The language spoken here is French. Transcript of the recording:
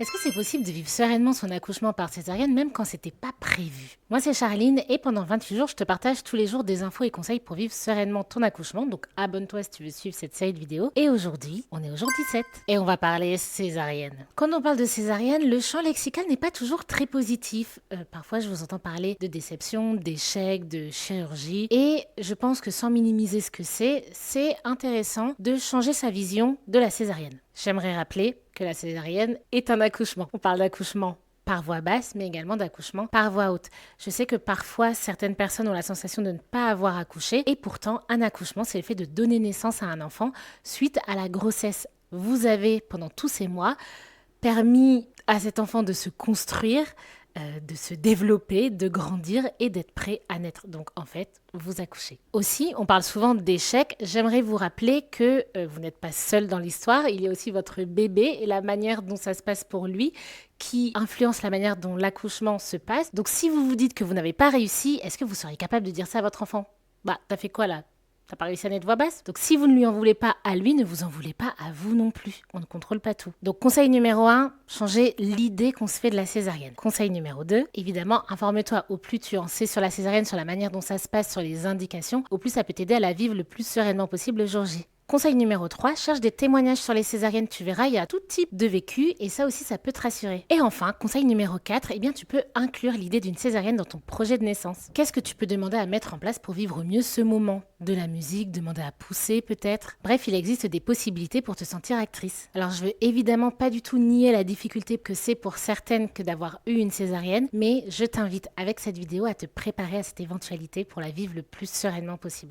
Est-ce que c'est possible de vivre sereinement son accouchement par césarienne même quand c'était pas prévu? Moi c'est Charline et pendant 28 jours, je te partage tous les jours des infos et conseils pour vivre sereinement ton accouchement. Donc abonne-toi si tu veux suivre cette série de vidéos. Et aujourd'hui, on est au jour 17 et on va parler césarienne. Quand on parle de césarienne, le champ lexical n'est pas toujours très positif. Parfois, je vous entends parler de déception, d'échec, de chirurgie. Et je pense que sans minimiser ce que c'est intéressant de changer sa vision de la césarienne. J'aimerais rappeler que la césarienne est un accouchement. On parle d'accouchement par voie basse, mais également d'accouchement par voie haute. Je sais que parfois, certaines personnes ont la sensation de ne pas avoir accouché, et pourtant, un accouchement, c'est le fait de donner naissance à un enfant suite à la grossesse. Vous avez, pendant tous ces mois, permis à cet enfant de se construire, de se développer, de grandir et d'être prêt à naître. Donc en fait, vous accouchez. Aussi, on parle souvent d'échec. J'aimerais vous rappeler que vous n'êtes pas seul dans l'histoire. Il y a aussi votre bébé et la manière dont ça se passe pour lui qui influence la manière dont l'accouchement se passe. Donc si vous vous dites que vous n'avez pas réussi, est-ce que vous seriez capable de dire ça à votre enfant? Bah, t'as fait quoi là? T'as pas réussi à naître voix basse? Donc si vous ne lui en voulez pas à lui, ne vous en voulez pas à vous non plus. On ne contrôle pas tout. Donc conseil numéro 1, changer l'idée qu'on se fait de la césarienne. Conseil numéro 2, évidemment, informe-toi. Au plus tu en sais sur la césarienne, sur la manière dont ça se passe, sur les indications, au plus ça peut t'aider à la vivre le plus sereinement possible le jour J. Conseil numéro 3, cherche des témoignages sur les césariennes, tu verras, il y a tout type de vécu et ça aussi, ça peut te rassurer. Et enfin, conseil numéro 4, eh bien, tu peux inclure l'idée d'une césarienne dans ton projet de naissance. Qu'est-ce que tu peux demander à mettre en place pour vivre au mieux ce moment? De la musique, demander à pousser peut-être. Bref, il existe des possibilités pour te sentir actrice. Alors, je veux évidemment pas du tout nier la difficulté que c'est pour certaines que d'avoir eu une césarienne, mais je t'invite avec cette vidéo à te préparer à cette éventualité pour la vivre le plus sereinement possible.